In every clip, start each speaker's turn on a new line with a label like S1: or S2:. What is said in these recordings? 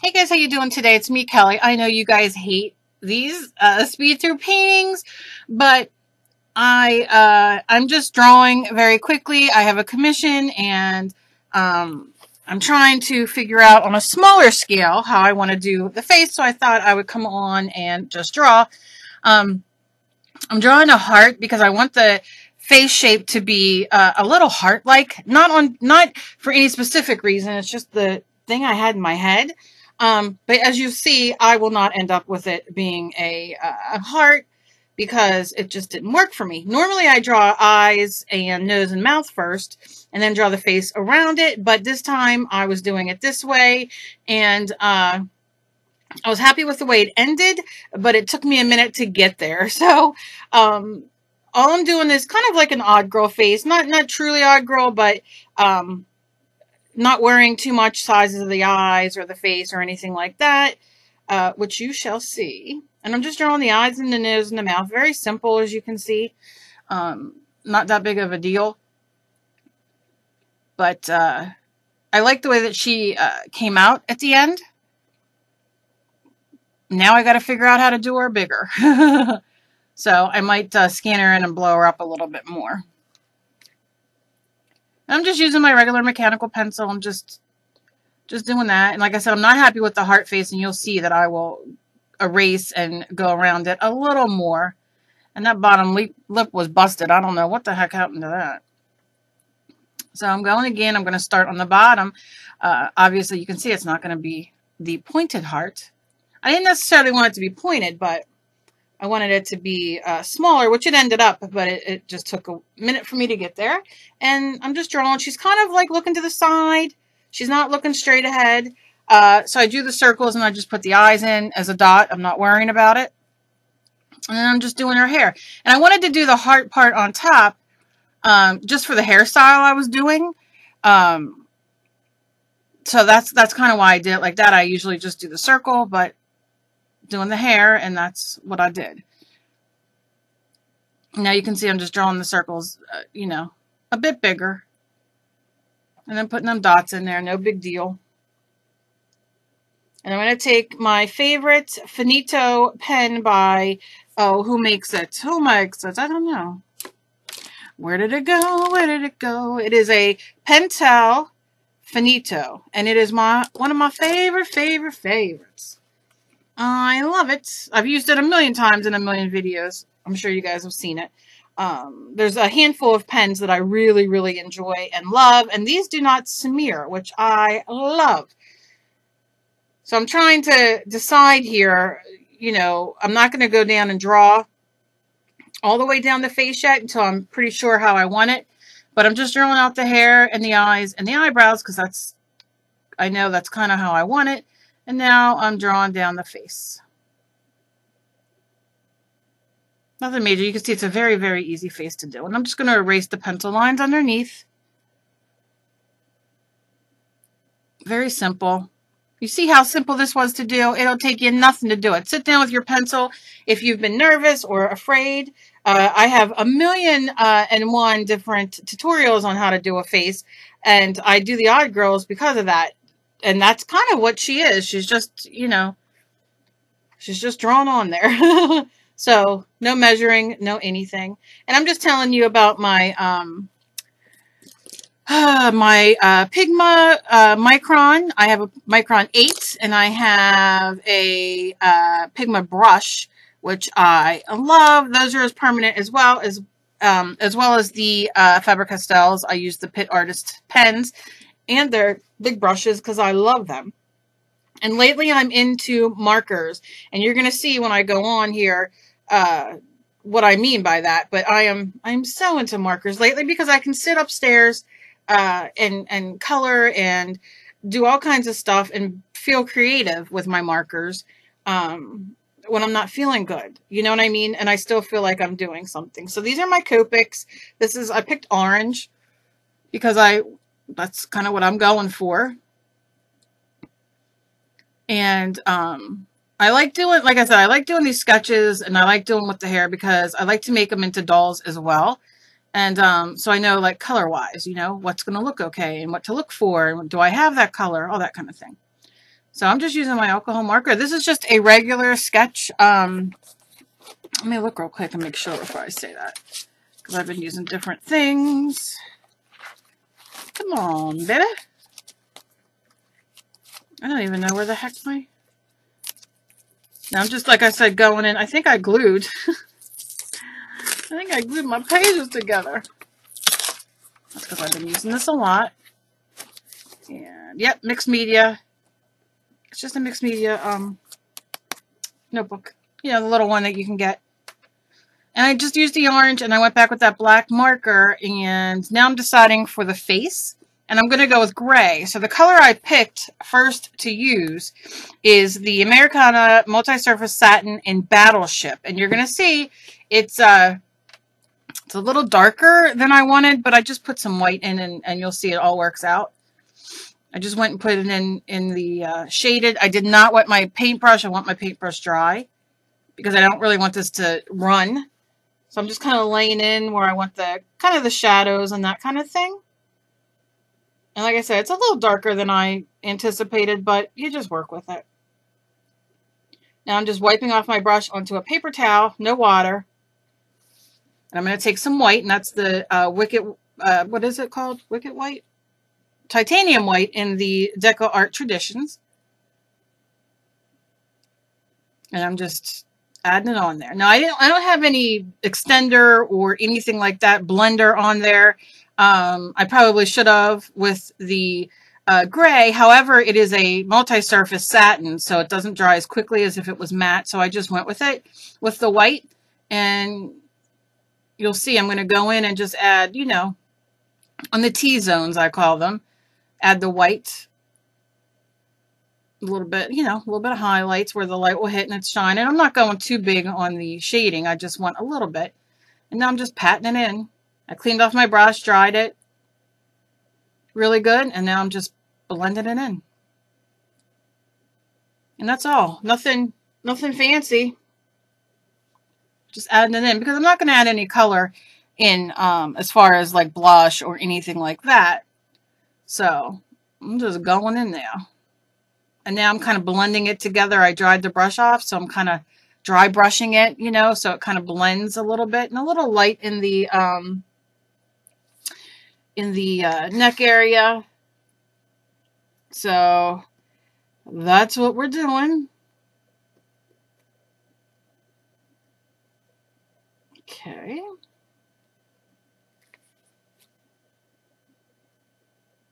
S1: Hey guys, how you doing today? It's me, Kelly. I know you guys hate these speed through paintings, but I'm just drawing very quickly. I have a commission, and I'm trying to figure out on a smaller scale how I want to do the face. So I thought I would come on and just draw. I'm drawing a heart because I want the face shape to be a little heart-like, not for any specific reason. It's just the thing I had in my head. But as you see, I will not end up with it being a heart because it just didn't work for me. Normally I draw eyes and nose and mouth first and then draw the face around it. But this time I was doing it this way, and I was happy with the way it ended, but it took me a minute to get there. So all I'm doing is kind of like an odd girl face. Not truly odd girl, but not worrying too much sizes of the eyes or the face or anything like that, which you shall see. And I'm just drawing the eyes and the nose and the mouth. Very simple, as you can see. Not that big of a deal. But I like the way that she came out at the end. Now I got to figure out how to do her bigger. So I might scan her in and blow her up a little bit more. I'm just using my regular mechanical pencil. I'm just doing that. And like I said, I'm not happy with the heart face, and you'll see that I will erase and go around it a little more. And that bottom lip was busted. I don't know what the heck happened to that. So I'm going again. I'm going to start on the bottom. Obviously, you can see it's not going to be the pointed heart. I didn't necessarily want it to be pointed, but I wanted it to be smaller, which it ended up, but it just took a minute for me to get there. And I'm just drawing. She's kind of like looking to the side. She's not looking straight ahead. So I drew the circles, and I just put the eyes in as a dot. I'm not worrying about it. And then I'm just doing her hair. And I wanted to do the heart part on top just for the hairstyle I was doing. So that's kind of why I did it like that. I usually just do the circle, but doing the hair, and that's what I did. Now you can see I'm just drawing the circles, you know, a bit bigger. And then putting them dots in there, no big deal. And I'm going to take my favorite Finito pen by, oh, who makes it? Who makes it? I don't know. Where did it go? Where did it go? It is a Pentel Finito, and it is one of my favorites. I love it. I've used it a million times in a million videos. I'm sure you guys have seen it. There's a handful of pens that I really, really enjoy and love, and these do not smear, which I love. So I'm trying to decide here, you know, I'm not going to go down and draw all the way down the face yet until I'm pretty sure how I want it. But I'm just drawing out the hair and the eyes and the eyebrows because I know that's kind of how I want it. And now I'm drawing down the face. Nothing major. You can see it's a very, very easy face to do. And I'm just going to erase the pencil lines underneath. Very simple. You see how simple this was to do? It'll take you nothing to do it. Sit down with your pencil if you've been nervous or afraid. I have a million and one different tutorials on how to do a face. And I do the odd girls because of that. And that's kind of what she is. She's just, you know, she's just drawn on there. So no measuring, no anything. And I'm just telling you about my Pigma Micron. I have a Micron 8, and I have a Pigma brush, which I love. Those are as permanent as well as the Faber-Castells. I use the Pitt Artist pens, and they're big brushes because I love them. And lately I'm into markers, and you're going to see when I go on here what I mean by that. But I'm so into markers lately because I can sit upstairs and color and do all kinds of stuff and feel creative with my markers when I'm not feeling good. You know what I mean? And I still feel like I'm doing something. So these are my Copics. I picked orange because that's kind of what I'm going for. And I like doing, like I said, I like doing these sketches, and I like doing with the hair because I like to make them into dolls as well. And so I know, like, color-wise, you know, what's going to look okay and what to look for. And do I have that color? All that kind of thing. So I'm just using my alcohol marker. This is just a regular sketch. Let me look real quick and make sure before I say that, because I've been using different things. Come on, baby. I don't even know where the heck my... Now I'm just, like I said, going in. I think I glued. I think I glued my pages together. That's because I've been using this a lot. And, yep, mixed media. It's just a mixed media notebook. You know, the little one that you can get. And I just used the orange, and I went back with that black marker, and now I'm deciding for the face, and I'm going to go with gray. So the color I picked first to use is the Americana Multi-Surface Satin in Battleship, and you're going to see it's a little darker than I wanted, but I just put some white in, and you'll see it all works out. I just went and put it in the shaded. I did not wet my paintbrush. I want my paintbrush dry because I don't really want this to run. So I'm just kind of laying in where I want the kind of the shadows and that kind of thing. And like I said, it's a little darker than I anticipated, but you just work with it. Now I'm just wiping off my brush onto a paper towel, no water. And I'm going to take some white, and that's the what is it called? Wicked white? Titanium white in the Deco Art Traditions. And I'm just adding it on there. Now I don't have any extender or anything like that, blender on there. I probably should have with the gray. However, it is a multi-surface satin, so it doesn't dry as quickly as if it was matte. So I just went with it with the white, and you'll see I'm going to go in and just add, you know, on the T-zones, I call them, add the white. A little bit, you know, a little bit of highlights where the light will hit and it's shining. I'm not going too big on the shading. I just want a little bit. And now I'm just patting it in. I cleaned off my brush, dried it really good, and now I'm just blending it in. And that's all. Nothing fancy. Just adding it in because I'm not going to add any color in as far as like blush or anything like that. So I'm just going in there. And now I'm kind of blending it together. I dried the brush off, so I'm kind of dry brushing it, you know, so it kind of blends a little bit. And a little light in the neck area. So that's what we're doing. Okay.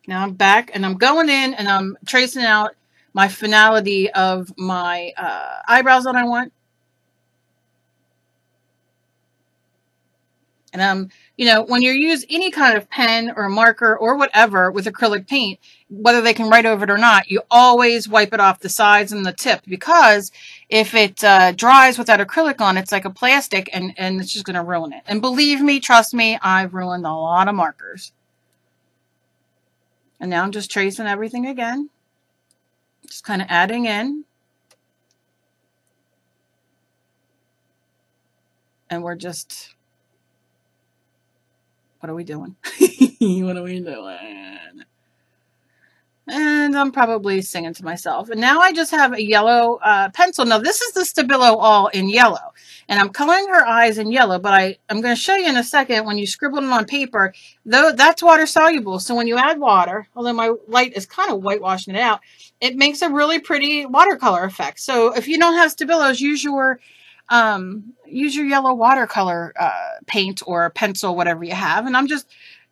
S1: Now I'm back, and I'm going in, and I'm tracing out my finality of my eyebrows that I want. And you know, when you use any kind of pen or marker or whatever with acrylic paint, whether they can write over it or not, you always wipe it off the sides and the tip, because if it dries with that acrylic on, it's like a plastic, and it's just going to ruin it. And believe me, trust me, I've ruined a lot of markers. And now I'm just tracing everything again. Just kind of adding in. And we're just, what are we doing? What are we doing? And I'm probably singing to myself. And now I just have a yellow pencil. Now this is the Stabilo All in yellow. And I'm coloring her eyes in yellow, but I'm going to show you in a second when you scribble it on paper, though that's water soluble. So when you add water, although my light is kind of whitewashing it out, it makes a really pretty watercolor effect. So if you don't have Stabilos, use your yellow watercolor paint or pencil, whatever you have. And I'm just,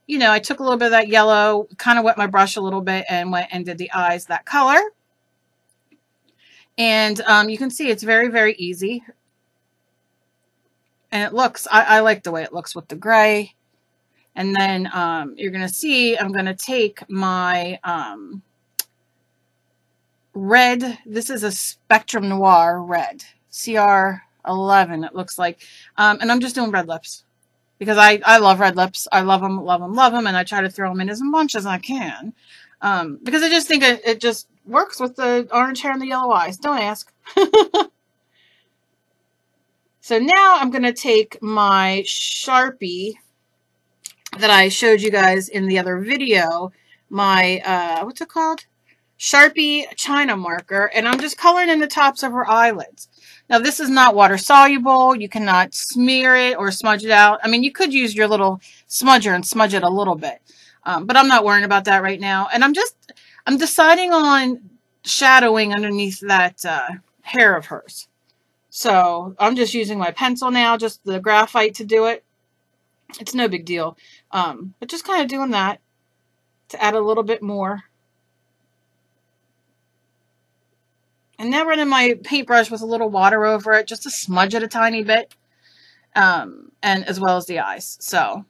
S1: you know, I took a little bit of that yellow, kind of wet my brush a little bit, and went and did the eyes that color. And you can see it's very, very easy. And it looks, I like the way it looks with the gray. And then you're going to see I'm going to take my red. This is a Spectrum Noir red, CR11 it looks like. And I'm just doing red lips. Because I love red lips. I love them, love them, love them. And I try to throw them in as much as I can. Because I just think it just works with the orange hair and the yellow eyes. Don't ask. So now I'm going to take my Sharpie that I showed you guys in the other video. My, what's it called? Sharpie China marker, and I'm just coloring in the tops of her eyelids. Now, this is not water soluble. You cannot smear it or smudge it out. I mean, you could use your little smudger and smudge it a little bit, but I'm not worrying about that right now. And I'm deciding on shadowing underneath that hair of hers. So I'm just using my pencil now, just the graphite to do it. It's no big deal, but just kind of doing that to add a little bit more. And now running my paintbrush with a little water over it just to smudge it a tiny bit, and as well as the eyes. So,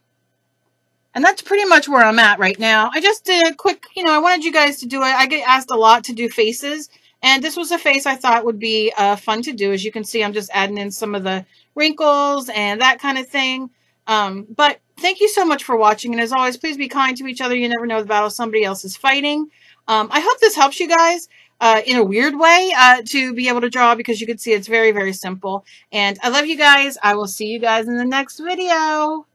S1: and that's pretty much where I'm at right now. I just did a quick, I wanted you guys to do it. I get asked a lot to do faces, and this was a face I thought would be fun to do. As you can see, I'm just adding in some of the wrinkles and that kind of thing. But thank you so much for watching, and as always, please be kind to each other. You never know the battle somebody else is fighting. I hope this helps you guys in a weird way to be able to draw, because you can see it's very, very simple. And I love you guys. I will see you guys in the next video.